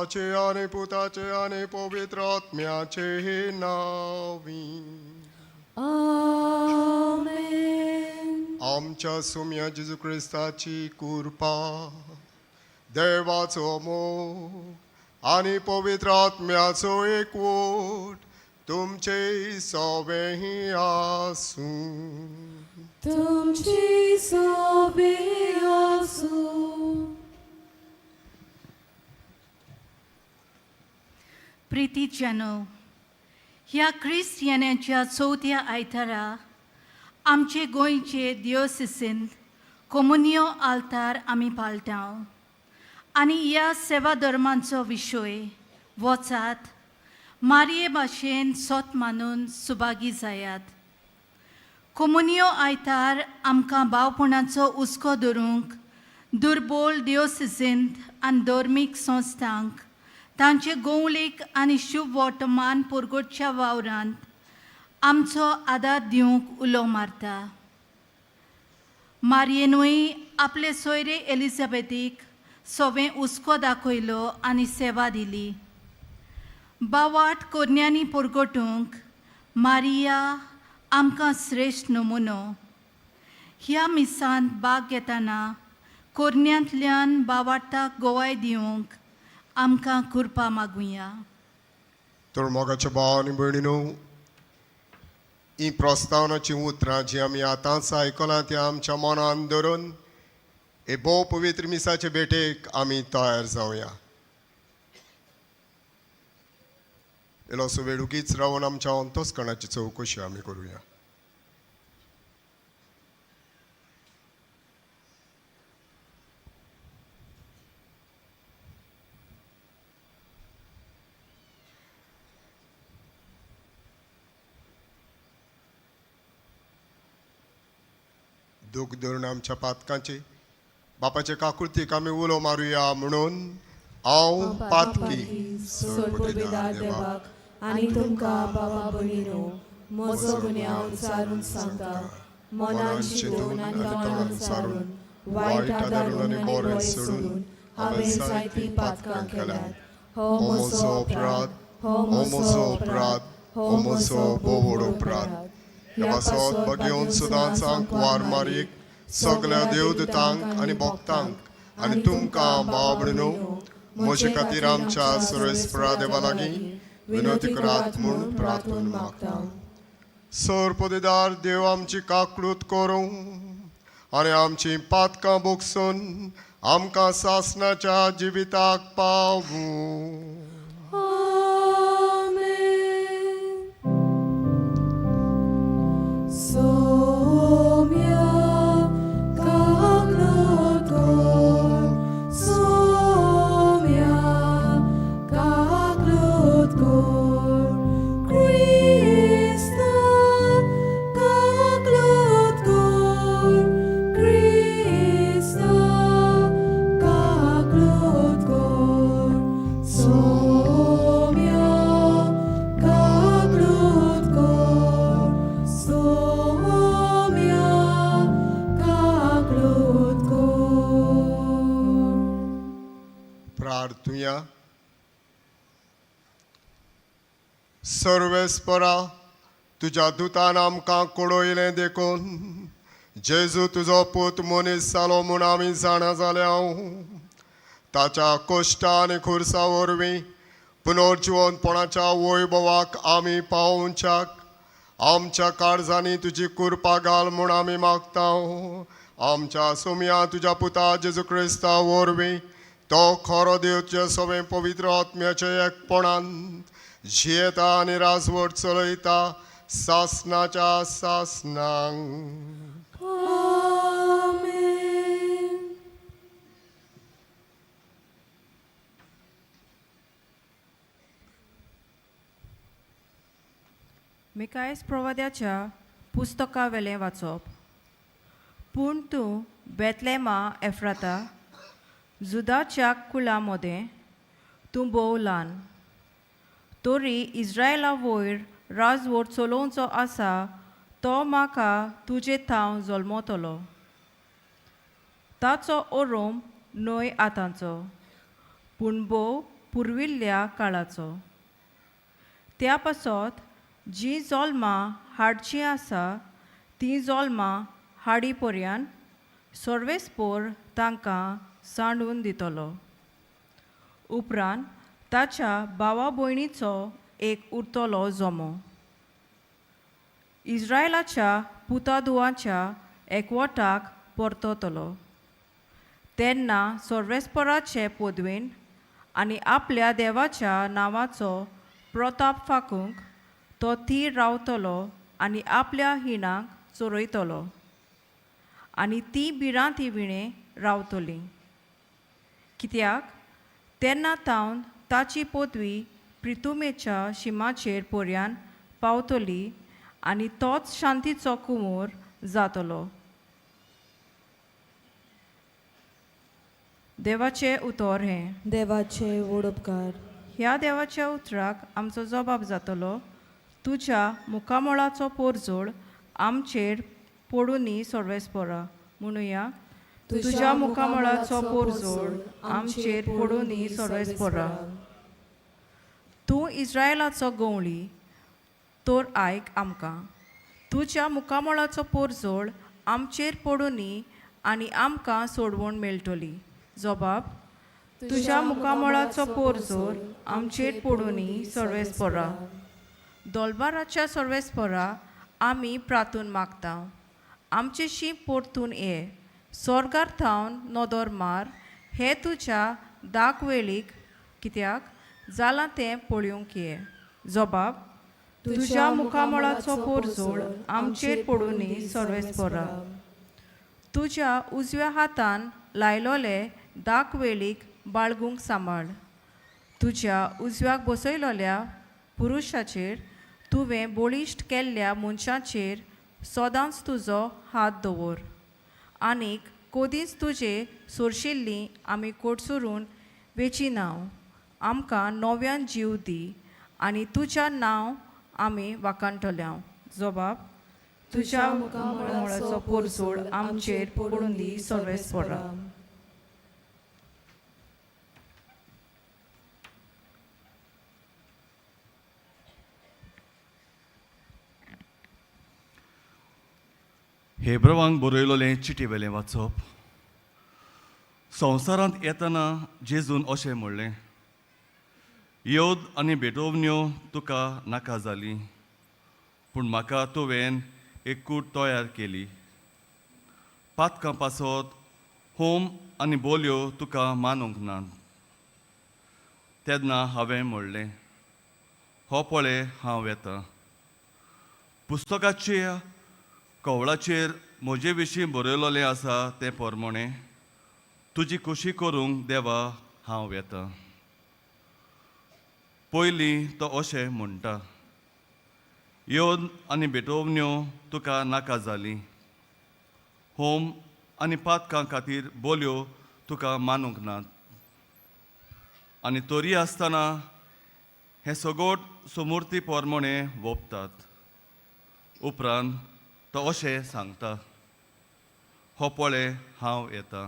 पिताचे आणि पुताचे आणि पवित्र आत्म्याचे नावी. आमेन. आमच्या सौम्य जेजू ख्रिस्ताची कृपा, देवाचो मोग आणि पवित्र आत्म्याचो एकवट तुमचे सगळेही आसू. तुमची सोबे आसू. प्रितीच्यानो, ह्या ख्रिस्त येण्याच्या चवथ्या आयतारा आमचे गोंयचे दियोसिसींत कोमुनियो आल्तार आमी पाळटाव आनी ह्या सेवा धर्मांचो विशय वचात मारये भाशेन सोत मानून सुभागी जायात. कोमुनियो आयतार आमकां भावपणाचो उस्को धरूंक दुर्बोळ दियोसिसींत आनी धर्मीक संस्थांक तांचे गोवळीक आनी शुभ वर्तमान पुरगोडच्या वावरांत आमचो आदार दिवंक उलो मारता. मारयेनूय आपले सोयरे एलिझाबेथीक सवें उस्को दाखयलो आनी सेवा दिली. बावाट कोरण्यांनी पुरगोटूंक मारिया आमकां श्रेश्ठ नमुनो. ह्या मिसांत भाग घेतना कोरण्यांतल्यान बावाटाक गोवाय दिवंक आमकां कृपा मागुया. तर मोगाच्या भाव आनी भयणीनो, ही प्रस्तावनाची उतरां जी आमी आतांच आयकलां ती आमच्या मनान धरून हे भोव पवित्र मिसाचे भेटेक आमी तयार जावया. इल्लोसो वेळ उगीच रावन आमच्या अंतस्करणाची चवकशी आमी करुया. दूख धरून आमच्या पातकांचे बापाचे काकुळतीक आमी उलो मारुया म्हणून हांव पातकी सोडपदार देवाक आनी तुमकां बाबा भयणीनो म्हजो गुन्यांव विचारून सांगता. मनान चिंतून आनी तोंडान विचारून वायट आदारून आनी बरें सोडून हांवें जायतीं पातकां केल्यात. हो म्हजो अपराध, हो म्हजो अपराध, हो म्हजो बोव व्हड अपराध. ह्या पासत बगेवन सदांचांक वार मारीक सगळ्या देवदूतांक आनी भक्तांक आनी तुमकां भाव भयणीनो म्हजे खातीर आमच्या सर्वेस्परा देवा लागीं विनवती करात म्हूण प्रार्थून मागता. सर्पदेदार देव आमची काकूट करूं आनी आमची पातकां बोगसून आमकां सासणाच्या जिविताक पावूं. प्रार्थुया. सर्वेस्परा तुज्या दुतान आमकां कळयलें देखून जेजू तुजो पूत मनीस जालो म्हूण आमी जाणा जाल्या. ताच्या कश्टा आनी खुर्सा वरवीं पुनर्जिवनपणाच्या वैभवाक आमी पावोवच्याक आमच्या काळजांनी तुजी कृपा घाल म्हूण आमी मागता. आमच्या सोम्या तुज्या पुता जेजू क्रिस्ता वरवीं तो खरो देव तुजे सगळे पवित्र आत्म्याचे एकपणान जियेता आनी राजवट चलयता सासणाच्या सासणांक. मिकायस प्रवाद्याच्या पुस्तका वेलें वाचप. पूण तूं बेतलेमा एफ्राता जुदाच्या कुळा मदें तूं भोव ल्हान. तोरी इस्रायला वयर राजवट चलोवचो आसा तो म्हाका तुजे थाव जल्मतलो. ताचो ओरोम न्हय आतांचो पूण भोव पुर्विल्ल्या काळाचो. त्या पासत जीं जल्मां हाडचीं आसा तीं जल्मां हाडी पर्यान सर्वेस्पोर तांकां सांडून दितलो. उपरांत ताच्या भावा भयणीचो एक उरतलो जमो. इस्रायलाच्या पुतादुवांच्या एकवटाक परततलो. तेन्ना सर्वेस्पराचे पदवेन आनी आपल्या देवाच्या नांवाचो प्रताप फाकूंक तो थीर रावतलो आनी आपल्या हिणांक चोरयतलो. आनी ती भिरांती विणे रावतली. कित्याक तेन्ना तावन ताची पदवी प्रितुमेच्या शिमाचेर पर्यान पावतली आनी तोच शांतीचो कुंवर जातलो. देवाचे उतर हें. देवाचे वडोपकार. ह्या देवाच्या उतराक आमचो जबाब जातलो, तुज्या मुखामळाचो पोरजोळ आमचेर पडूनी सर्वेस्परा. म्हणुया, तुज्या मुखामळाचो पोरजोळ आमचेर पडूनी सर्वेस्परा. तूं इस्रायलाचो गवळी, तर आयक आमकां. तुज्या मुखामळाचो पोरजोळ आमचेर पडूनी आनी आमकां सोडवण मेळटली. जबाब, तुज्या मुखामळाचो पोरजोळ आमचेर पडूनी सर्वेस्परा. दोलबाराच्या सर्वेस्परा आमी प्रार्थून मागता. आमचे शीं परतून ये. स्वर्गार थावन नदर मार. हे तुज्या दाखवेलीक कित्याक जालां तें पळोवंक ये. जबाब, तुज्या मुखामळाचो पोरजोळ आमचेर पडूनी सर्वेस्परा. तुज्या उजव्या हातान लायलोले दाखवेलीक बाळगूंक सांबाळ. तुज्या उजव्याक बसयलोल्या पुरुशाचेर तुवें बळिश्ट केल्ल्या मनशाचेर सदांच तुजो हात दवर. आनीक कोदींच तुजे सोरशिल्लीं आमी कोडसुरून वेचिनाव. आमकां नव्यान जीव दी आनी तुज्या नांव आमी वाखाणटल्या. जबाब, तुज्या मुखामळाचो पोरजोळ आमचेर पडूनी सर्वेस्परा. हेब्रवांक बरयलोलें चिटीवेलें वाचप. संवसारांत येतना जेजून अशें म्हणलें, योद आनी बेटोवण्यो तुका नाका जाली, पूण म्हाका तुवें एक कूड तयार केली. पातकां पासत होम आनी बोलयो तुका मानूंक नात. तेन्ना हांवें म्हणलें, हो पळय हांव येतां. पुस्तकाच्या कवळाचेर म्हजे विशीं बरयलोलें आसा ते प्रमाणें तुजी खुशी करूंक देवा हांव येतां. पयलीं तो अशें म्हणटा, योद आनी बेटोवण्यो तुका नाका जाली, होम आनी पातकां खातीर बोलयो तुका मानूंक नात. आनी तरी आसतना हे सगोट सुमूर्ती प्रमाणें वोपतात. उपरांत तो अशें सांगता, हो पळय हांव येतां.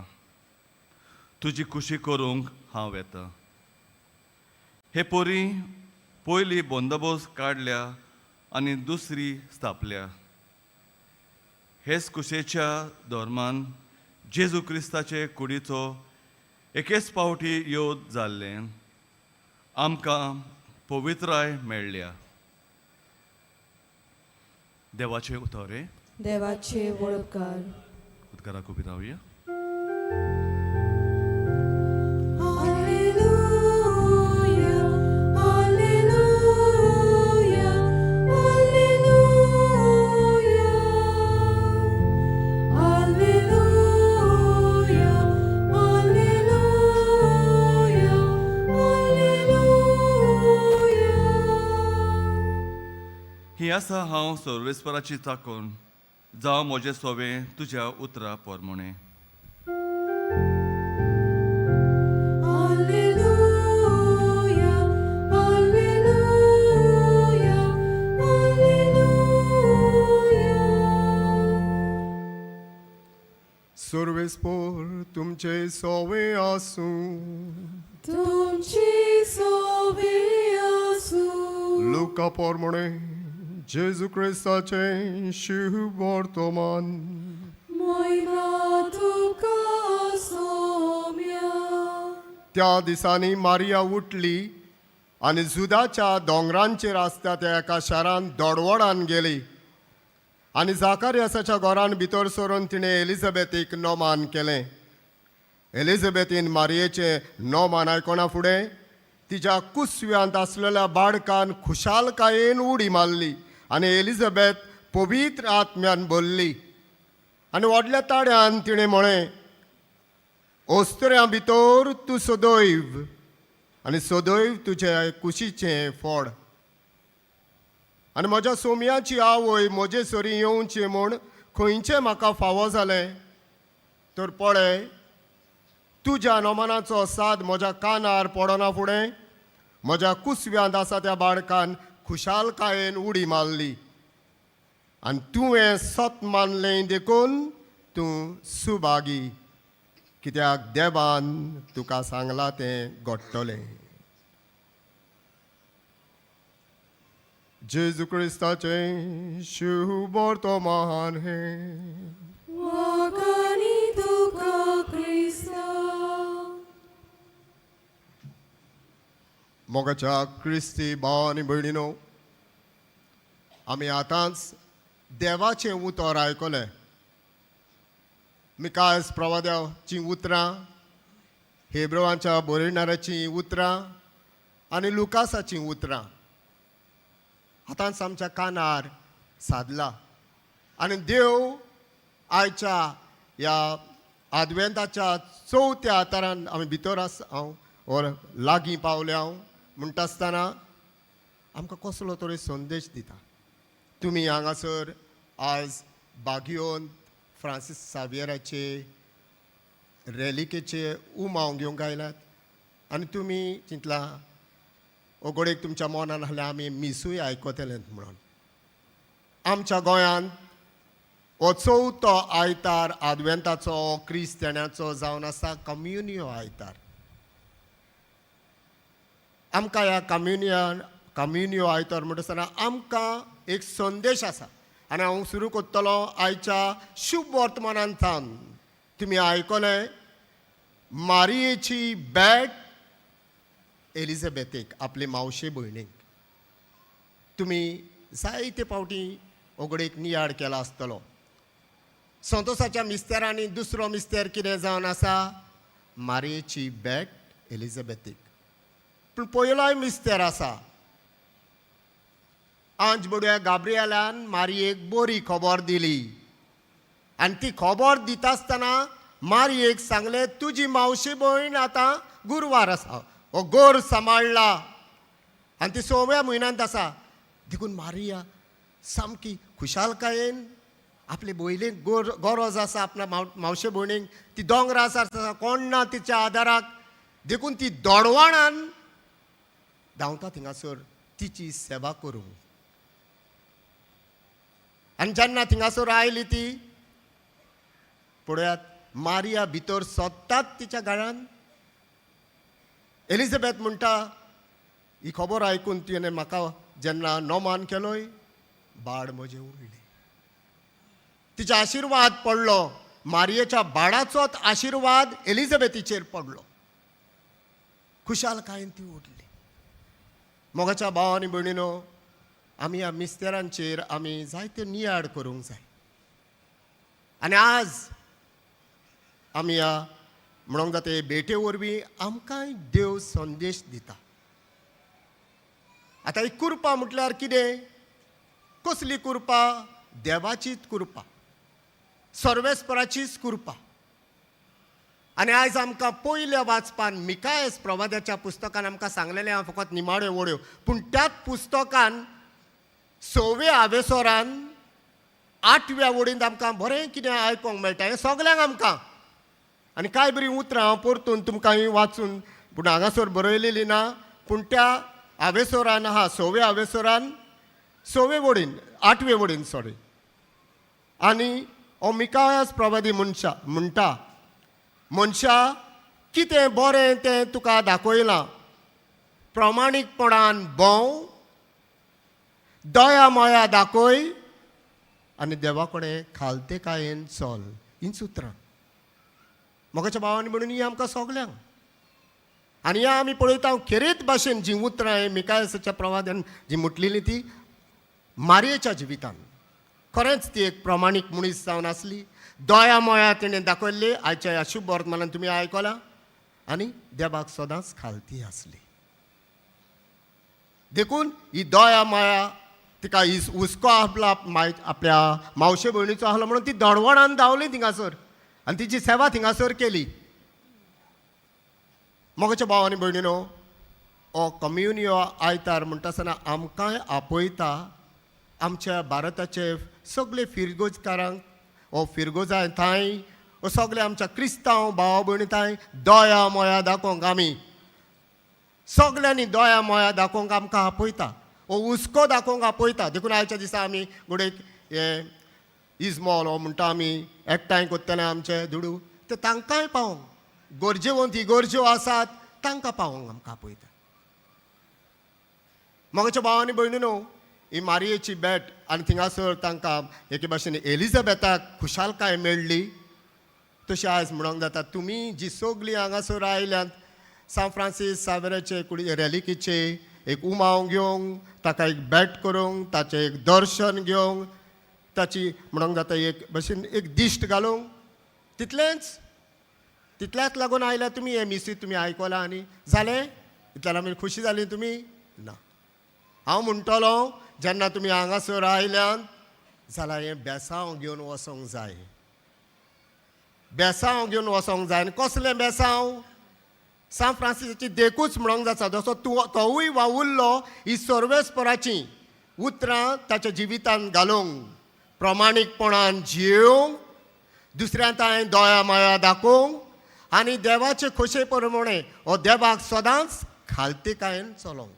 तुजी खुशी करूंक हांव येतां. हे पोरी पयली बंदोबस्त काडल्या आनी दुसरी स्थापल्या. हेच कुशेच्या धर्मान जेजू क्रिस्ताचे कुडीचो एकेच फावटी योद जाल्लें आमकां पवित्राय मेळ्ळ्या. देवाचे उतरे. देवाचे वडोपकार. उद्गाराक उबी रावया. ही आसा हांव सर्वेस्पराची चाकोन, जावं म्हजें सोवें तुज्या उतरा पोरमोणें. सर्वेस्पोर तुमचे सोवे आसूं. तुमची सोबी आसूं लुका पोरमणे जेजू क्रिस्ताचे शुभ वर्तमान मोयमा तुका सोम्या त्या दिसांनी मारिया उठली आणि जुदाच्या दोंगरांचेर आसता त्या एका शारान दोडवडान गेली आणि जाकार्यासाच्या घरान भितर सरून तिणें एलिझाबेथीक नोमान केलें. एलिझाबेथीन मारयेचें नोमान आयकोना फुडें तिच्या कुसव्यांत आसलेल्या बाळकान खुशालकायेन उडी मारली आनी एलिझाबेथ पवित्र आत्म्यान भरली आनी व्हडल्या ताड्यान तिणें म्हळें, ओस्तऱ्या भितर तूं सदैव आनी सदैव तुजे कुशीचें फळ. आनी म्हज्या सोमयाची आवय म्हजे सरी येवचें म्हूण खंयचें म्हाका फावो जालें तर पळय, तुज्या नोमानाचो साद म्हज्या कानार पडना फुडें म्हज्या कुसव्यांत आसा त्या बाळकान खुशालकायेन उडी मारली आनी तुवें सत मानलें देखून तूं सुभागी, कित्याक देवान तुका सांगलां तें घडटलें. जेजू क्रिस्ताचें शुभ वर्तमान हें वाकानी तुका क्रिस्ता मोगाच्या क्रिस्ती भाव आनी भयणीनो, आमी आतांच देवाचें उतर आयकलें. मिकायस प्रवाद्याची उतरां, हेब्रोवांच्या बरयणाऱ्याचीं उतरां आनी लुकासाचीं उतरां आतांच आमच्या कानार सादला. आनी देव आयच्या ह्या आदवेंताच्या चवथ्या आतारान आमी भितर हांव और लागीं पावले हांव म्हणटा आसतना आमकां कसलो तरी संदेश दिता. तुमी हांगासर आयज बागयोन फ्रांसीस सावियराचे रॅलिकेचे उमाव घेवंक आयल्यात आनी तुमी चिंतला ओगोडेक तुमच्या मनान आहल्यार आमी मिसूय आयकतले म्हणून. आमच्या गोंयांत हो चवथो आयतार आदवेंताचो क्रिस्ताण्याचो जावन आसा कम्युनियो आयतार. आमकां ह्या कम्युनियो आयतार म्हणटा आसतना आमकां एक संदेश आसा आनी हांव सुरू करतलो आयच्या शुभ वर्तमानांतल्यान. तुमी आयकलें मारयेची भेट एलिझाबेथीक आपले मावशे भयणीक. तुमी जायते फावटी ओगडेक नियाड केला आसतलो. संतोसाच्या मिस्तेरांनी दुसरो मिस्तेर कितें जावन आसा, मारयेची भेट एलिझाबेथीक. पूण पयलोय मिस्तेर आसा. आंज बडुया गाब्रिएलान मारयेक बरी खबर दिली आनी ती खबर दिता आसतना मारयेक सांगलें, तुजी मावशी भयण आतां गुरवार आसा, हो गोर सांबाळला आनी ती 6व्या म्हयन्यांत आसा. देखून मारिया सामकी खुशालकायेन आपले भयलेक गरज आसा आपल्या मावशे भयणीक. ती दोंगरा आसा, कोण ना तिच्या आदाराक. देखून ती दोडवाणान धांवता थिंगासर तिची सेवा करूंक. आनी जेन्ना थिंगासर आयली ती पळयात, मारिया भितर सोदतात तिच्या घरान. एलिझाबेथ म्हणटा, ही खबर आयकून तिणें म्हाका जेन्ना नोमान केलोय, बाळ म्हजें उरलें. तिचा आशिर्वाद पडलो. मारयेच्या बाळाचोच आशिर्वाद एलिझाबेथीचेर पडलो. खुशालकायेन ती उरली. मोगाच्या भाव आनी भयणीनो, आमी ह्या मिस्तेरांचेर आमी जायते नियाड करूंक जाय. आनी आज आमी ह्या म्हणूंक जाता भेटे वरवीं आमकांय देव संदेश दिता. आतां ही कृपा म्हटल्यार कितें? कसली कृपा? देवाचीच कृपा, सर्वेस्पराचीच कृपा. आनी आयज आमकां पयल्या वाचपान मिकायस प्रवाद्याच्या पुस्तकान आमकां सांगलेलें हांव फकत निमाड्यो वड्यो, पूण त्याच पुस्तकान 6व्या आवेसोरान 8व्या वडींत आमकां बरें कितें आयकोंक मेळटा. हें सगल्यांक आमकां. आनी कांय बरीं उतरां हांव परतून तुमकां ही वाचून, पूण हांगासर बरयलेलीं ना, पूण त्या आवेसोरान आहा 6व्या आवेसोरान 6वे वडीन 8वे वडीन सॉरी. आनी हो मिकायास प्रवादी म्हणटा, मनशा कितें बरें तें तुका दाखयलां. प्रामाणीकपणान भोंव, दया माया दाखय आनी देवा कडेन खालतेकायेन चल. हीं उतरां मोगाच्या भावांनी म्हणून ही आमकां सगल्यांक. आनी ह्या आमी पळयता खेरीत भाशेन जीं उतरां मिकायासाच्या प्रवाद्यान जी म्हटलेली ती मारयेच्या जिवितान खरेंच ती एक प्रामाणीक मनीस जावन आसली. दया मोया तिणें दाखयल्ली. आयच्या ह्या शुभ वर्तमानान तुमी आयकलां. आनी देवाक सदांच खालती आसली. देखून ही दया माया तिका हुस्को आपल्या मावशे भयणीचो आसलो म्हणून ती दडवणान धांवली थिंगासर आनी तिची सेवा थिंगासर केली. मोगाच्या भावांनी भयणीनो, हो कम्युनियो आयतार म्हणटा आसतना आमकांय आपयता आमच्या भारताचे सगळे फिरगोजकारांक हो फिरगोजाय थंय हो सगळे आमच्या क्रिस्तांव भाव भयणी थंय दया मोया दाखोवंक आमी सगळ्यांनी दया मोया दाखोवंक आमकां आपयता. हो हुस्को दाखोवंक आपयता. देखून आयच्या दिसा आमी घोडेक हे इजमॉल हो म्हणटा आमी एकठांय कोत्तले आमचे दुडू ते तांकांय पावोंक गरजेवंत ही गरज्यो आसात तांकां पावोवंक आमकां आपयता. मोगाच्या भावांनी भयणीनो, ही मारयेची भेट आनी थिंगासर तांकां एके भाशेन एलिझाबेथाक खुशालकाय मेळ्ळी. तशी आयज म्हणूंक जाता तुमी जी सगळीं हांगासर आयल्यांत सान फ्रांसीस सावेराचे कुडी रॅलिकीचे एक उमाव घेवंक, ताका एक भेट करूंक, ताचें एक दर्शन घेवंक, ताची म्हणूंक जाता एक भाशेन एक दिश्ट घालूंक, तितल्याच लागून आयल्या तुमी. हे मिसी तुमी आयकलां आनी जालें इतल्यान आमी खुशी जाली तुमी ना. हांव म्हणटलों जेन्ना तुमी हांगासर आयल्यात जाल्यार हें बेसांव घेवन वचोंक जाय. बेसांव घेवन वचोंक जाय. आनी कसलें बेसांव? सान फ्रांसिसाची देखूच म्हणूंक जाता. जसो तोवूय वावुरलो ही सर्वेस्पराची उतरां ताच्या जिवितान घालूंक, प्रामाणीकपणान जियोंक, दुसऱ्यां थंय दया माया दाखोवंक आनी देवाचे खोशे प्रमाणे हो देवाक सदांच खालतेकायेन चलोवंक.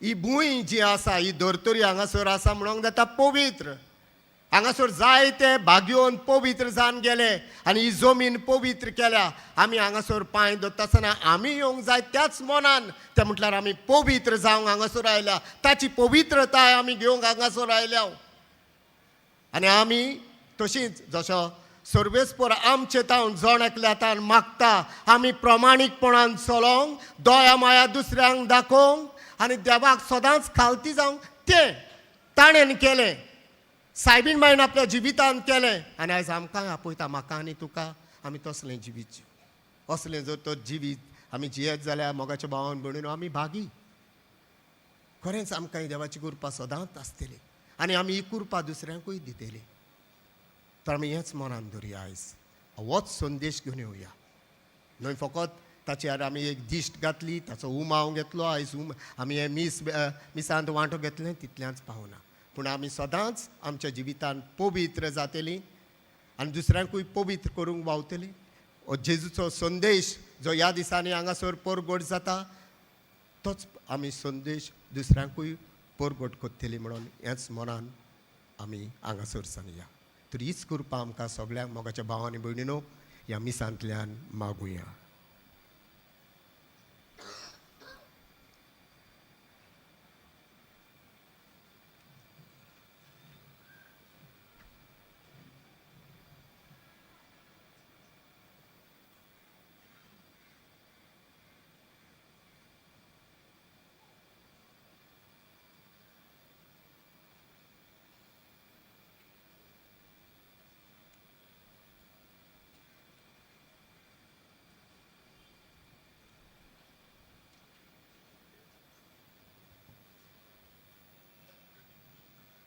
ही भूंय जी आसा ही धर्तरी हांगासर आसा म्हणूंक जाता पवित्र. हांगासर जायते भाग्योन पवित्र जावन गेले आनी ही जमीन पवित्र केल्या. आमी हांगासर पांय दवरता आसतना आमी येवंक जाय त्याच मनान. ते म्हटल्यार आमी पवित्र जावंक हांगासर आयल्या. ताची पवित्रताय आमी घेवंक हांगासर आयल्या. आनी आमी तशींच जसो सर्वेस्पर आमचे तावन जण एकल्यातान मागता आमी प्रामाणीकपणान चलोवंक, दया माया दुसऱ्यांक दाखोवंक आनी देवाक सदांच खालती जावंक. तें ताणें केलें. सायबीण बायन आपल्या जिवितान केलें आनी आयज आमकांय आपयता म्हाका आनी तुका आमी तसलें जिवीत जिवूं. असलें जर तर जिवीत आमी जियेत जाल्यार मोगाच्या भावान भयणीनो आमी भागी. खरेंच आमकां देवाची कृपा सदांच आसतली आनी आमी ही कृपा दुसऱ्यांकूय दितली. तर आमी हेंच मनान धरुया. आयज होच संदेश घेवन येवया. न्हय फकत ताचेर आमी एक दिश्ट घातली, ताचो उमाव घेतलो. आयज आमी हे मिसांत वांटो घेतलें तितल्याच पावना. पूण आमी सदांच आमच्या जिवितान पवित्र जातलीं आनी दुसऱ्यांकूय पवित्र करूंक वावतलीं. हो जेजूचो संदेश जो ह्या दिसांनी हांगासर परगट जाता तोच आमी संदेश दुसऱ्यांकूय परगट करतली म्हणून हेंच मनान आमी हांगासर सांगया. तर हीच कृपा आमकां सगळ्यांक मोगाच्या भावांनी भयणीनो ह्या मिसांतल्यान मागुया.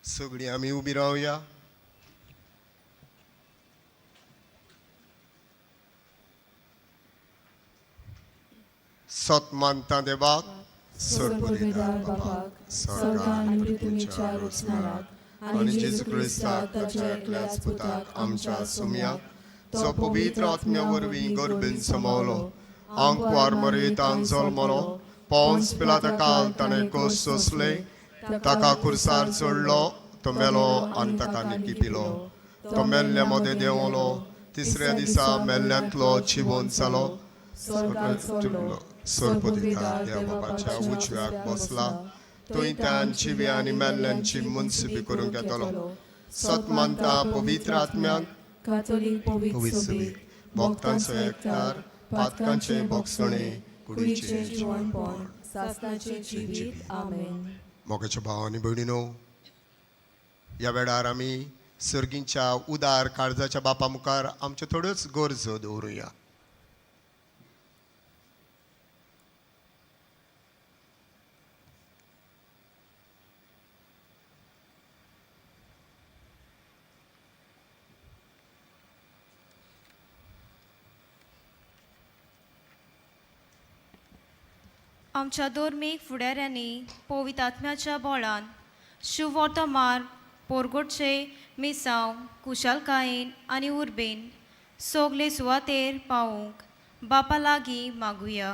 सगळीं आमी उबी रावया. सत मानता देवाक, सर्वोदयदार बापाक, स्वर्गान आनी पृथ्वीच्या रचणाराक आनी जेजू क्रिस्ताक ताच्या एकल्याच पुताक आमच्या सुमयाक जो पवित्र आत्म्या वरवीं गर्भेन समावलो, आंकवार मरेतान जल्मलो, पोंस पिलाताकाल ताणें कस सोंसले, ताका खुर्सार चडलो, तो मेलो आनी ताका निकी पिलो. तो मेल्ल्या मदें देंवलो, तिसऱ्या दिसा मेल्ल्यांतलो जिवंत जालो, स्वर्गात चडलो सोरपोतिका देवा बापाच्या उजव्याक बसला थंय त्यान जिवे आनी मेल्ल्यांची मुनसिबी करूंक येतलो सतमंता पवित्र आत्म्याक कातोलीक पवित्र पवित्र सभेक भक्तांचो एकठार पातकांचे भोगसणे कुडीचे जिवणपण सासणाचे जिवीत आमेन. मोगाच्या भाव आनी भयणीनो, ह्या वेळार आमी सर्गींच्या उदार काळजाच्या बापा मुखार आमच्यो थोड्योच गरजो दवरुया. आमच्या धर्मीक फुडाऱ्यांनी पवित्र आत्म्याच्या बोळान शुवर्तमार पोरगोटचे मिसांव कुशलकायेन आनी उर्बेन सोगले सुवातेर पावूंक बापा लागीं मागुया.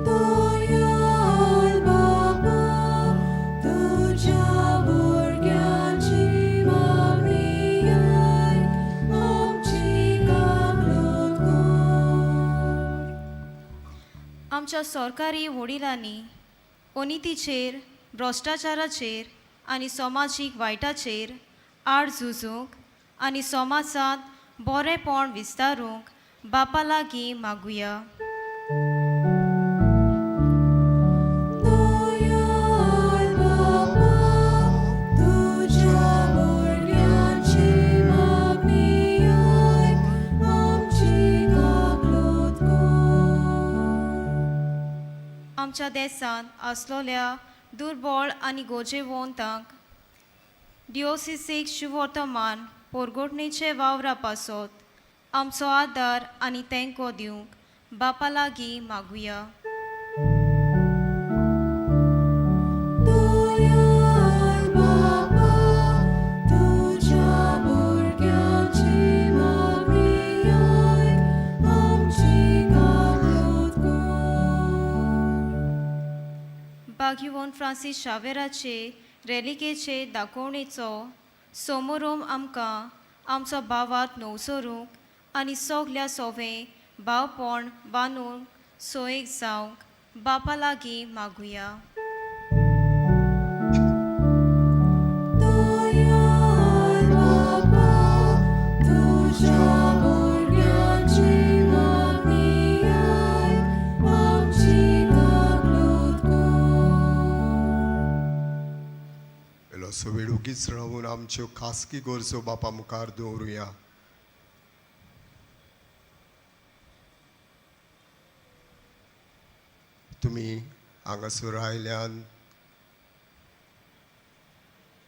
दयाल बाबा, तुझ्या भुरग्यांची मागणी आयक, आमची कामलोत कर. आमच्या सरकारी वडिलांनी अनितीचेर भ्रश्टाचाराचेर आनी समाजीक वायटाचेर आड झुजूंक आनी समाजांत बरेंपण विस्तारूंक बापा लागीं मागुया. दयाल बाबा, तुझ्या भुरग्यांची मागणी आयक, आमची कामलोत कर. आमच्या देशांत आसलोल्या दुर्बळ आनी गोजेवंतांक डिओसिसीक शुवर्तमान पोरगोटणेचे वावरा पासत आमचो आदार आनी तेंको दिवंक बापा लागीं मागुया. दयाल बाबा, तुझ्या भुरग्यांची मागणी आयक, आमची कामलोत कर. भाग्यवन फ्रांसीस शावेराचे रेलिकेचे दाखोवणेचो सोमोरोम आमकां आमचो भावात नवसरूंक आनी सोगल्या सोवे भावपण बांदूंक सोयेक जावंक बापा लागीं मागुया. दयाल बाबा, तुझ्या भुरग्यांची मागणी आयक, आमची कामलोत कर. इल्लोसो वेळ उगीच रावून आमच्यो खासगी गरजो बापा मुखार दवरुया. तुमी हांगासर आयल्यान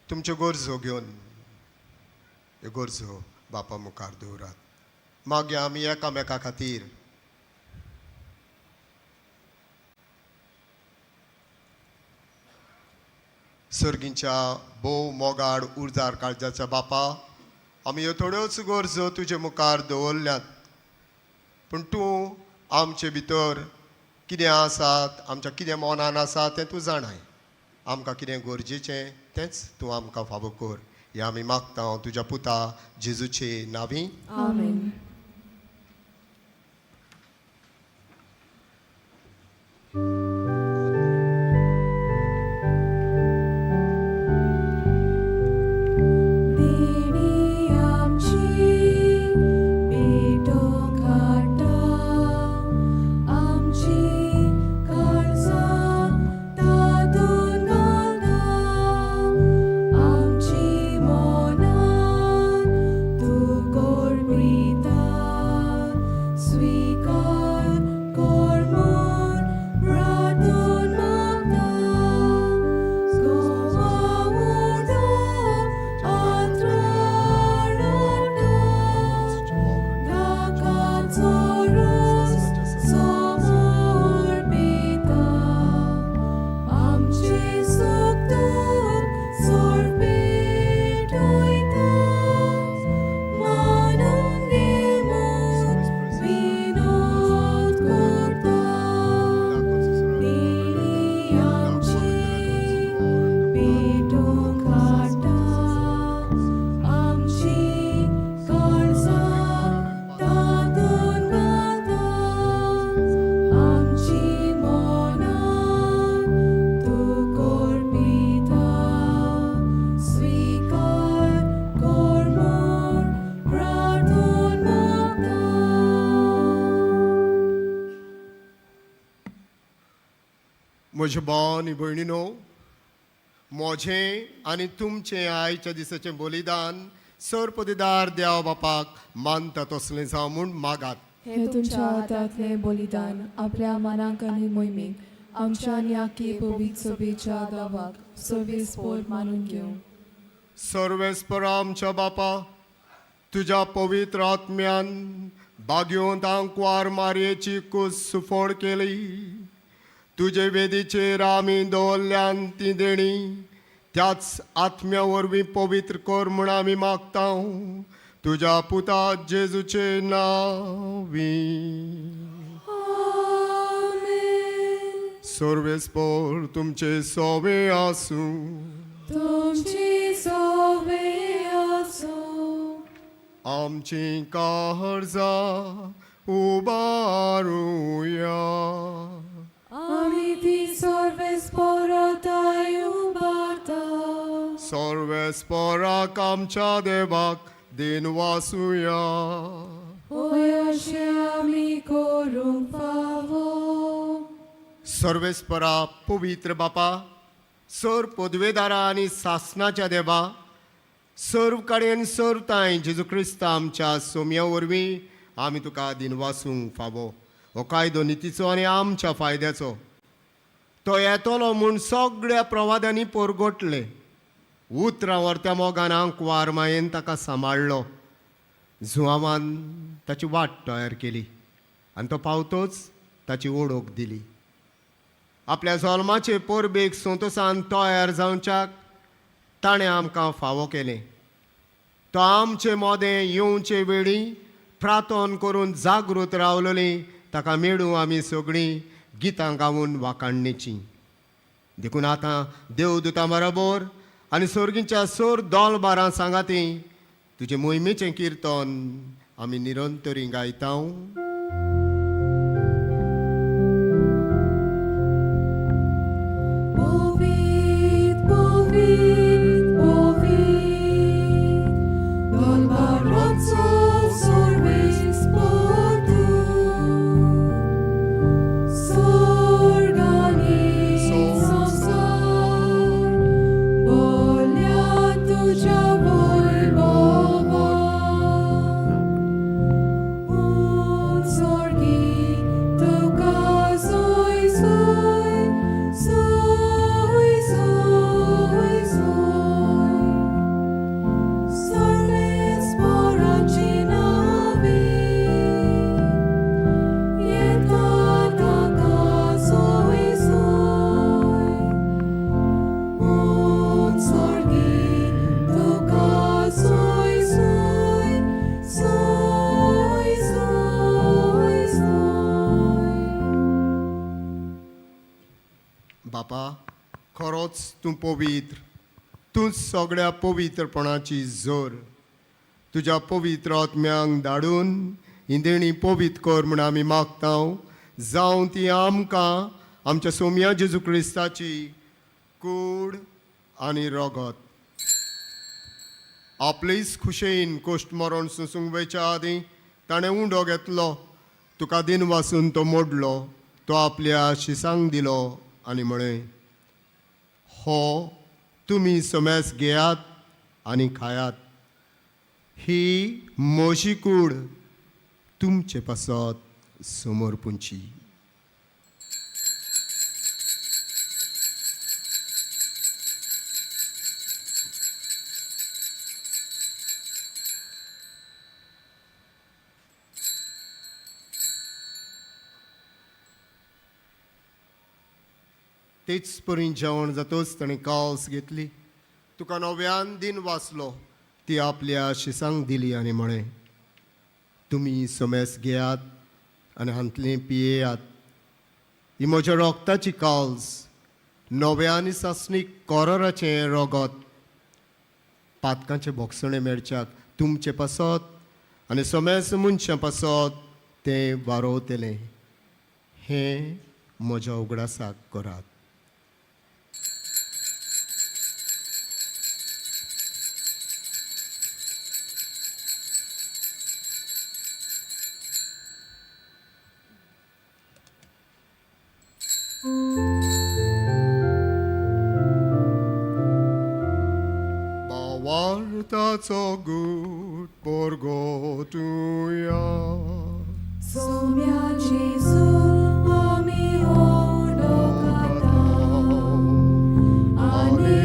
तुमच्यो गरजो घेवन ह्यो गरजो बापा मुखार दवरात. मागया आमी एकामेका खातीर सर्गींच्या भोव मोगाड उर्जार काळजाच्या बापा, आमी ह्यो थोड्योच गरजो तुजे मुखार दवरल्यात, पूण तूं आमचे भितर कितें आसात, आमच्या कितें मनान आसा तें तूं जाणाय. आमकां कितें गरजेचें तेंच तूं आमकां फावो कर. हें आमी मागता तुज्या पुता जेजूचे नांवी. आमेन. देणी आमची पेटोवंक हाडटा, आमची काळजां तातूंत घालता, आमची मनां तूं कोरपिता. म्हज्या भाव आनी भयणीनो, म्हजें आनी तुमचें आयच्या दिसाचें बलिदान सर्पदिदार देव बापाक मानता तसलें जावं म्हूण मागात. हे तुमच्या हातांतलें बलिदान आपल्या मनाक आनी मोहिमेक आमच्या आनी आख्खे पवित्र सभेच्या दावाक सर्वेस्पोर मानून घेवं. सर्वेस्पर आमच्या बापा, तुज्या पवित्र आत्म्यान भाग्यवंतांक वार मारयेची कूस सुफोड केली. तुजे वेदीचेर आमी दवरल्यान ती देणी त्याच आत्म्या वरवीं पवित्र कर म्हूण आमी मागता. तुज्या पुता जेजूचे नांवी. सर्वेस्पर तुमचे सोवे आसूं. तुमची सोवे आसूं. आमची काळजां उबारुया. आमी ती सर्वेस्परताय उबारता. सर्वेस्पराक आमच्या देवाक दिन वासुया. होय अशें आमी करूंक फावो. सर्वेस्परा पवित्र बापा, सर पदवेदारा आनी सासणाच्या देवा, सर्व कडेन सरताय जेजू क्रिस्त आमच्या सोम्या वरवीं आमी तुका दिन वासूंक फावो. हो कायदो नितीचो आनी आमच्या फायद्याचो. तो येतलो म्हूण सगळ्या प्रवादांनी परगटले. उतरां व्हरत्या मोगानांक वार मायेन ताका सांबाळलो. जुआवान ताची वाट तयार केली आनी तो पावतोच ताची ओळख दिली. आपल्या जल्माचे परबेक संतोसान तयार जावच्याक ताणें आमकां फावो केलें. तो आमचे मोदें येवचे वेळी प्रार्थना करून जागृत रावलेलीं ताका मेळूं आमी सगळीं गितां गावून वाखाणणेचीं. देखून आतां देवदूतां बरोबर आनी सर्गीच्या सर दोलबारां सांगाती तुजे मोहिमेचें किर्तन आमी निरंतरी गायता. बापा, खरोच तूं पवित्र. तूं सगळ्या पवित्रपणाची जोर. तुज्या पवित्र आत्म्यांक धाडून ही देणी पवित्र कर म्हूण आमी मागता. जावं ती आमकां आमच्या सोम्या जेजू क्रिस्ताची कूड आनी रगत. आपलेच खुशेन कोश्ट मरण सोंसूंक वयच्या आदीं ताणें उंडो घेतलो. तुका दिन वासून तो मोडलो. तो आपल्या शिसांक दिलो आनी म्हळें, हो तुमी सोमेस घेयात आनी खायात. ही म्हजी कूड तुमचे पासत समर्पूंची. तेच परी जेवण जातच ताणें कावस घेतली. तुका नव्यान दिन वाचलो. ती आपल्या शिसांक दिली आनी म्हळें, तुमी सोमेस घेयात आनी हांतलें पियेयात. ही म्हज्या रोगताची कावस, नव्या आनी सासणीक कोरोराचें रगत. पातकांचे भोगसणे मेळच्याक तुमचे पासत आनी सोमेस मनशां पासत तें वारोवतलें. हें म्हज्या उगडासाक करात. मोगाचो गूट पोरगो तुया सोम्या जेजू आमी ओडोकाता आनी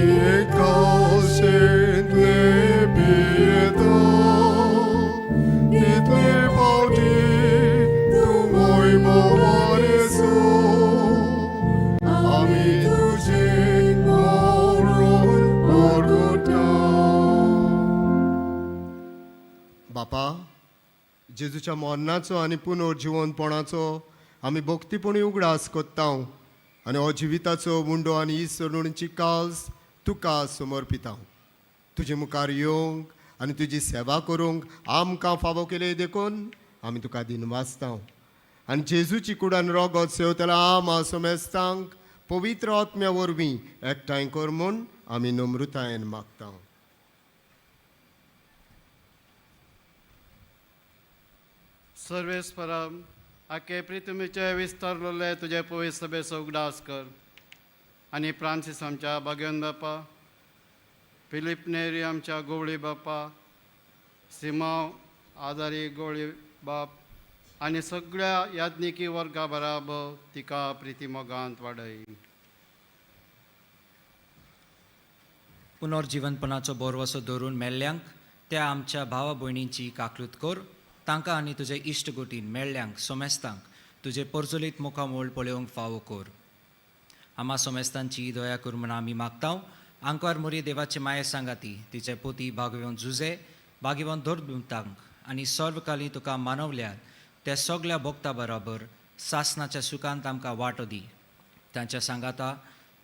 काशेंतले बियेता इतले फावटी तूं मोयमोवार येसू आमी तुजे मोरून ओरगोटा बापा जेजूच्या मरणाचो आनी पुनर्जिवनपणाचो आमी भक्तीपणी उगडास कोत्ता आनी हो जिविताचो मुंडो आनी ही सणुणीची काल्स तुका समर्पिता तुजे मुखार येवंक आनी तुजी सेवा करूंक आमकां फावो केले देखून आमी तुका दिनवासता आनी जेजूची कुडान रोगत सेवतला आमा सोमेस्तांक पवित्र आत्म्या वरवीं एकठांय कर म्हूण आमी नम्रतायेन मागता सर्वेस्परम आखे प्रितुमीचे विस्तारलेले तुजे पवित्र सभेचो उगडास कर आनी फ्रांसीस आमच्या भाग्यवन बापा फिलीप नेरी आमच्या गोवळी बापा सिमांव आदारी गोवळी बाप आनी सगळ्या याज्ञिकी वर्गा बराबर तिका प्रिती मोगांत वाडय पुनर्जीवनपणाचो बोरवसो धरून मेल्ल्यांक त्या आमच्या भावा भयणींची काकलूत कर तांकां आनी तुजे इश्ट गोटीन मेळ्ळ्यांक सोमेस्तांक तुजे परजोलीत मुखामोळ पळोवंक फावो कर आमा सोमेस्तांची दया कर म्हूण आमी मागता आंकवार मोरी देवाचे माये सांगाती तिचे पोती भागवून झुजे भागिवून धोरतांक आनी सर्वकाली तुका मानवल्यार त्या सगळ्या भक्ता बरोबर सासनाच्या सुखांत आमकां वांटो दी तांच्या सांगाता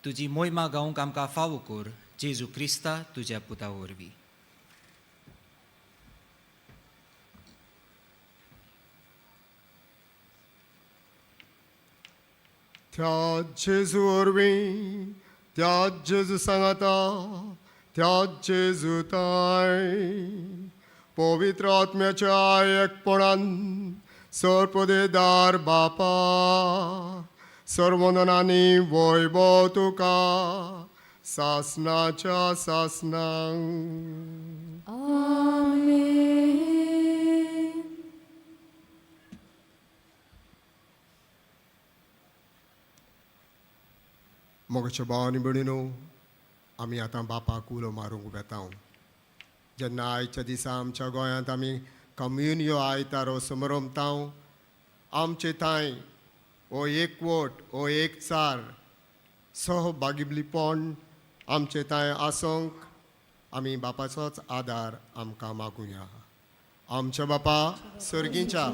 तुजी मोहिमा गावंक आमकां फावो कर जेजू क्रिस्ता तुज्या पुता वरवीं त्या जेजू वरवीं त्या जेजू सांगाता त्या जेजू ताय पवित्र आत्म्याच्या एकपणान सर्पदेदार बापा सर्वननांनी वैभव तुका सासनाच्या सासनांक आमेन मोगाच्या भावांनी भयणीनो आमी आतां बापाक उलो मारूंक वेता जेन्ना आयच्या दिसा आमच्या गोंयांत आमी कम्युनियो आयतारो समरंभता आमचे थंय हो एकवट हो एकचार सहभागिबलीपण आमचे थंय आसूंक आमी बापाचोच आदार आमकां मागुया आमच्या बापा सर्गीच्या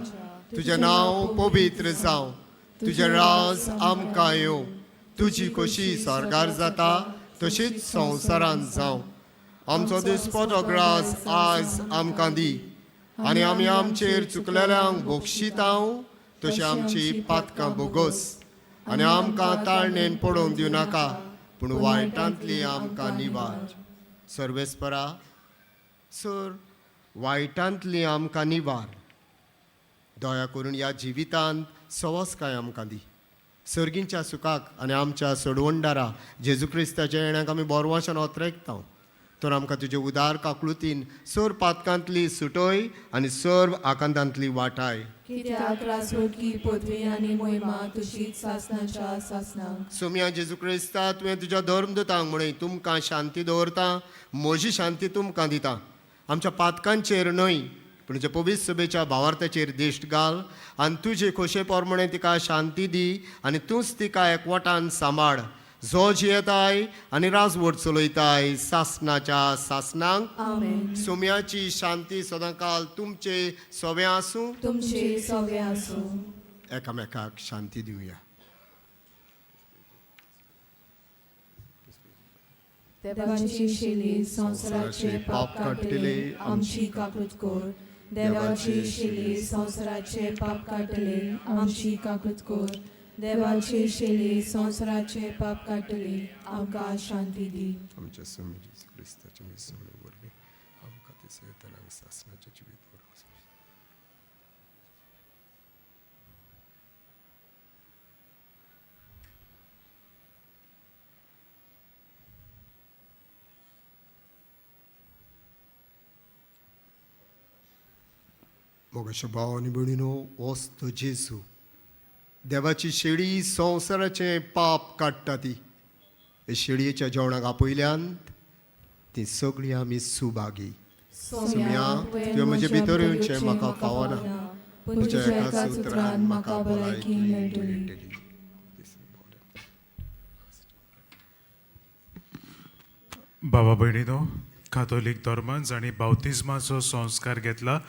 तुजें नांव पवित्र जावं तुजें राज आमकां येवं तुजी खोशी स्वर्गार जाता तशीच संवसारांत जावं आमचो दिसपतो ग्रास आज आमकां दी आनी आमी आमचेर चुकलेल्यांक बक्षितांव तशी आमची पातकां बोगोस आनी आमकां ताळणेन पडोवंक दिवं नाका पूण वायटांतली आमकां निवाज सर्वेस्परा सर वायटांतली आमकां निवार दया करून ह्या जिवितांत सवस्काय आमकां दी सर्गींच्या सुखाक आनी आमच्या सोडवणदारा जेजू क्रिस्ताच्या येण्याक आमी बोरवाशान ओतरेकता तर आमकां तुजे उदार काकळुतीन सर पातकांतली सुटय आनी सर्व आकांतांतली वाटाय कित्याक रासवटकी पदवी आनी मोहिमा तुशीच सासनाच्या सासनांक सोम्या जेजू क्रिस्ता तुवें तुज्या धर्मदूतांक म्हणय तुमकां शांती दवरता म्हजी शांती तुमकां दिता आमच्या पातकांचेर न्हय पूण तुजे पवित्र सभेच्या भावार्थाचेर दिश्ट घाल आनी तुजे खोशे पोरमणे तिका शांती दी आनी तूंच तिका एकवटान सांबाळ जो जियेताय आनी राजवट चलयताय सासनाच्या सासनांक आमेन सोम्याची शांती सदांकाल तुमचे सवे आसूं तुमचे सवे आसूं एकामेकाक शांती दिवया देवाची शिली संवसाराचे पाप काटले आमची काकूत कोर देवाची शिली संवसाराचे पाप काटले आमची काकूत कोर देवाची शिली संवसाराचे पाप काटले आमकां शांती दी आमच्या स्वामी जेजू क्रिस्ताच्या मिसळे वरवीं आमकां ते सयतानाक सासनाचें जिवीत बरोवंक मोगाच्या भाव आनी भयणीनो, होच तो जेजू, देवाची शेळी संवसाराचें पाप काडटा ती. हे शेळयेच्या जेवणाक आपयल्यांत ती सगळीं आमी सुभागी. सुम्या, तुवें म्हजे भितर येवचें म्हाका फावना, तुज्या एकाच उतरान म्हाका भलायकी मेळटली. भावा भयणीनो, कातोलीक धर्मान जाणी बावतिजमाचो संस्कार घेतला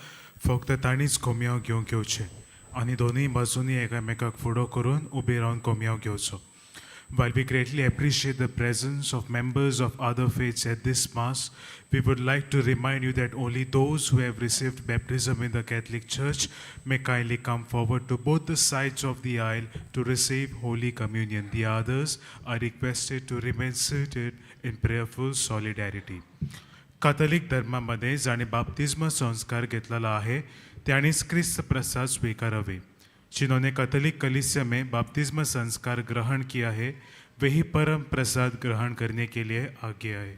फक्त ताणीच कोमयाव घेवंक येवचें आनी दोनूय बाजूंनी एकामेकाक फुडो करून उबे रावन कोमयाव घेवचो. While we greatly appreciate the presence of members of other faiths at this Mass, we would like to remind you that only those who have received baptism in the Catholic Church may kindly come forward to both the sides of the aisle to receive Holy Communion. The others are requested to remain seated in prayerful solidarity. Catholic धर्मामध्ये ज्याने बाप्तिस्म संस्कार घेतलेला आहे त्यानेच ख्रिस्त प्रसाद स्वीकारावे. जिन्होंने Catholic कलीसिया में बपतिस्म संस्कार ग्रहण किया है वही परम प्रसाद ग्रहण करने के लिए आगे आए.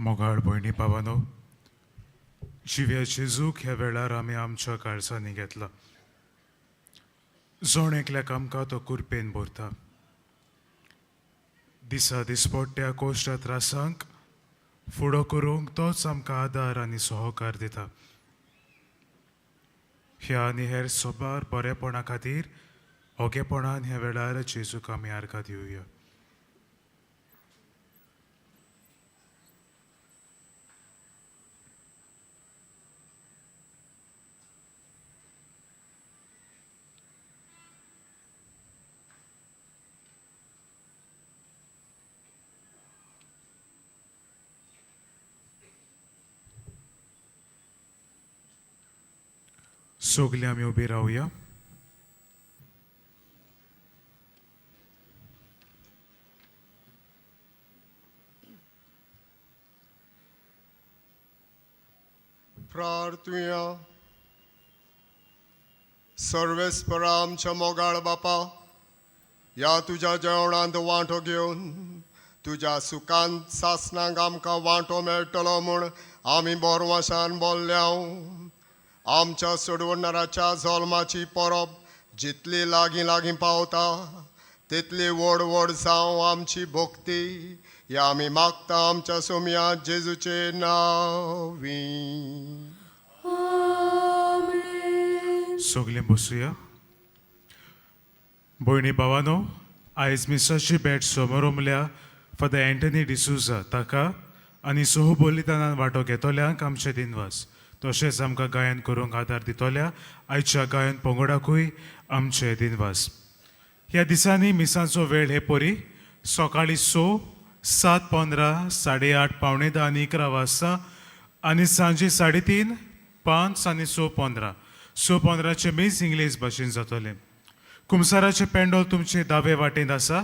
मोगाळ भयणी भावानो, जिव्या जेजूक ह्या वेळार आमी आमच्या काळजांनी घेतला. जोण एकल्याक आमकां तो कुरपेन भरता. दिसा दिसपट्ट्या कोश्टा त्रासांक फुडो करूंक तोच आमकां आदार आनी सहकार दिता. ह्या आनी हेर सोबार बरेपणा खातीर ओगेपणान ह्या वेळार जेजूक आमी आर्गां दिवया. सगळीं आमी उबी रावया. प्रार्थुया. सर्वेस्परा आमच्या मोगाळ बापा, या तुझ्या जेवणांत वांटो घेवन तुझ्या सुखांत सासणांक आमकां वांटो मेळटलो म्हूण आमी बोरवाशान बोल्ल्या. आमच्या सोडवणाराच्या जल्माची परब जितली लागीं लागीं पावता तितली व्हड व्हड जावं आमची भक्ती. या आमी मागता आमच्या सोम्या जेजूचे नांवी. सगळे बसूया. भयणी भावानो, आयज मिसाची भेट समोर उमल्या फादर एंटनी डिसूजा ताका आनी सोहबोलिदानान वांटो घेतोल्यांक आमचे दिनवास. तशेंच आमकां गायन करूंक आदार दितोल्या आयच्या गायन पंगडाकूय आमचे दिनवास. ह्या दिसांनी मिसांचो वेळ हे परी सकाळी 6, 7:15, 8:30, 9:45 आनी 11 वाजता आनी सांजे 3:30, 5 आनी 6:15. 6:15चे मीस इंग्लीश भाशेन जातले. कुमसाराचे पेंडोल तुमचे दावे वाटेन आसा.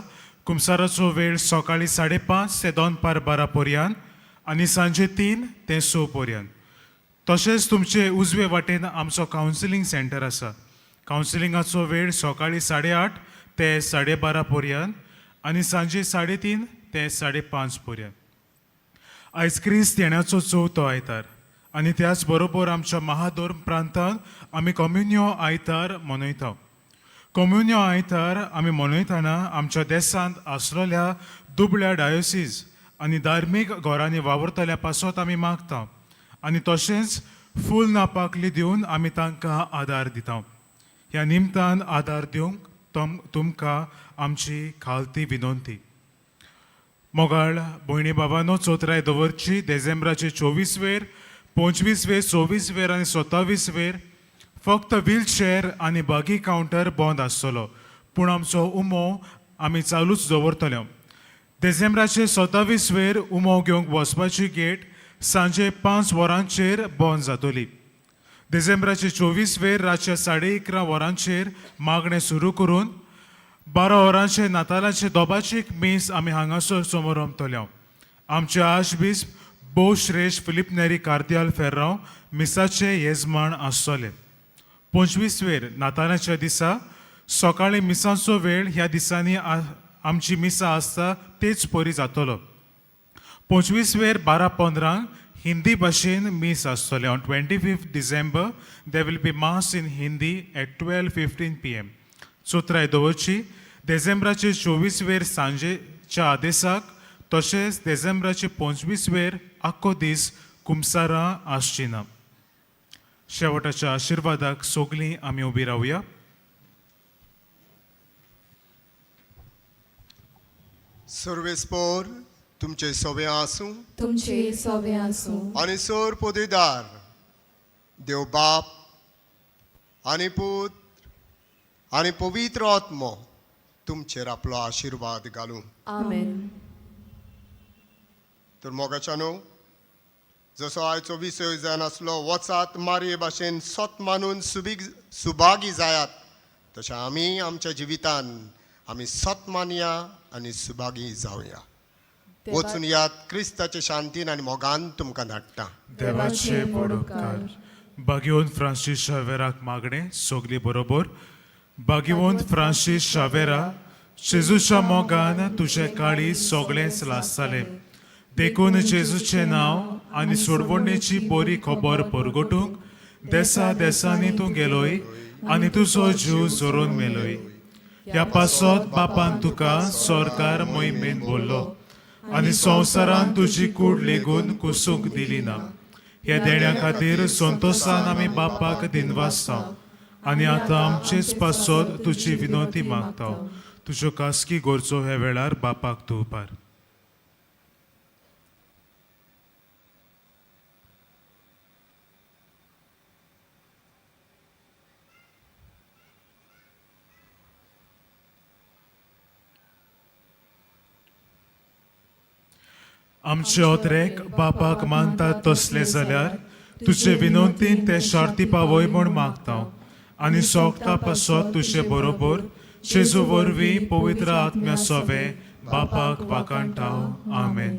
कुमसाराचो वेळ सकाळी 5:30 ते 12:12 पर्यंत आनी सांजे 3 ते 6 पर्यंत. तशेंच तुमचे उजवे वाटेन आमचो कावन्सिलींग सेंटर आसा. कावन्सिलिंगाचो वेळ सकाळी 8:30 ते 12:30 पर्यंत आनी सांजे 3:30 ते 5:30 पर्यंत. आयज क्रिस्त येण्याचो चवथो आयतार आनी त्याच बरोबर आमच्या महाधर्म प्रांतांत आमी कम्युनियो आयतार मनयता. कम्युनियो आयतार आमी मनयतना आमच्या देशांत आसलेल्या दुबळ्या डायोसीज आनी धार्मीक घरांनी वावरतल्या पासत आमी मागता आनी तशेंच फूल नापाकली दिवन आमी तांकां आदार दिता. ह्या निमतान आदार दिवंक तुमकां आमची खालती विनंती. मोगाळ भयणी बाबांनो, चोत्राय दवरची डिसेंबराचे 24 वेर, 25 वेर, 26 वेर आनी 27 वेर फक्त व्हीलचेअर आनी बागी कावंटर बंद आसतलो, पूण आमचो उमो आमी चालूच दवरतले. डिसेंबराचे 27 वेर उमो घेवंक वचपाची गेट सांजे 5 वरांचेर बंद जातली. डिसेंबराचे 24 वेर रातच्या 11:30 वरांचेर मागणें सुरू करून 12 वरांचे नातालाचे दोबाचीक मीस आमी हांगासर समोर रमतल्या. आमचे आशबिस्प भोव श्रेश्ठ फिलिप नेरी कार्दियाल फेर्रांव मिसाचे येजमान आसतले. 25 वेर नातालाच्या दिसा सकाळी मिसांचो वेळ ह्या दिसांनी आमची मिसा आसता तेच परी जातलो. 25 वेर 12:15 हिंदी भाशेन मीस आसतले. On 25th December there will be mass in Hindi at 12:15 PM. चोत्राय दवरची डिसेंबराचे 24 वेर सांजेच्या आदेसाक तशेंच डिसेंबराचे 25 वेर आख्खो दीस कुमसारां आसची ना. शेवटाच्या आशिर्वादाक सगळीं आमी उबी रावया. सर्वेस्पोर तुमचे सवे आसूं तुमचे सवे आसूं आनी सर पोदेदार देव बाप आनी पुत्र आनी पवित्र आत्मो तुमचेर आपलो आशिर्वाद घालूं. आमेन. तर मोगाच्यानो, जसो आयचो विशय जावन आसलो वचात मारये भाशेन सत मानून सुभागी जायात, तशें आमी आमच्या जिवितान आमी सत मानया आनी सुभागी जावया. वचून यात क्रिस्ताचे शांतीन आनी मोगान तुमकां धाडटा. देवाचे पडोपकार. भाग्यवंत फ्रांसीस शावेराक मागणें सगळीं बरोबर. भाग्यवंत फ्रांसीस शावेरा, जेजूच्या मोगान तुझे काळी सगळेंच लासतालें. देखून जेजूचें नांव आनी सोडवणेची बरी खबर परगटूंक देसा देसांनी तूं गेलोय आनी तुजो जीव जोरून मेलोय. ह्या पासत बापान तुका सरकार मोहिमेन बोल्लो आनी संवसारान तुजी कूड लेगून कुसूंक दिली ना. ह्या देण्या खातीर संतोशान आमी बापाक दिनवासता आनी आतां आमचेच पासत तुजी विनंती मागता. तुज्यो कास्की गरजो ह्या वेळार बापाक तूं उपार. आमचे ओत्रेक बापाक मानतात तसले जाल्यार तुजे विनंतीन ते शार्ती पावय म्हूण मागता आनी सोगता पासत तुजे बरोबर जेजू वरवीं पवित्र आत्म्या सोवे बापाक वाकाणटाव. आमेन.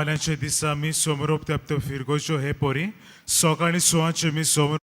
फाल्यांचे दिसा आमी सोमरोप तेंपतो फिरगोच्यो हे पोरी सकाळीं 6 आमी सोमर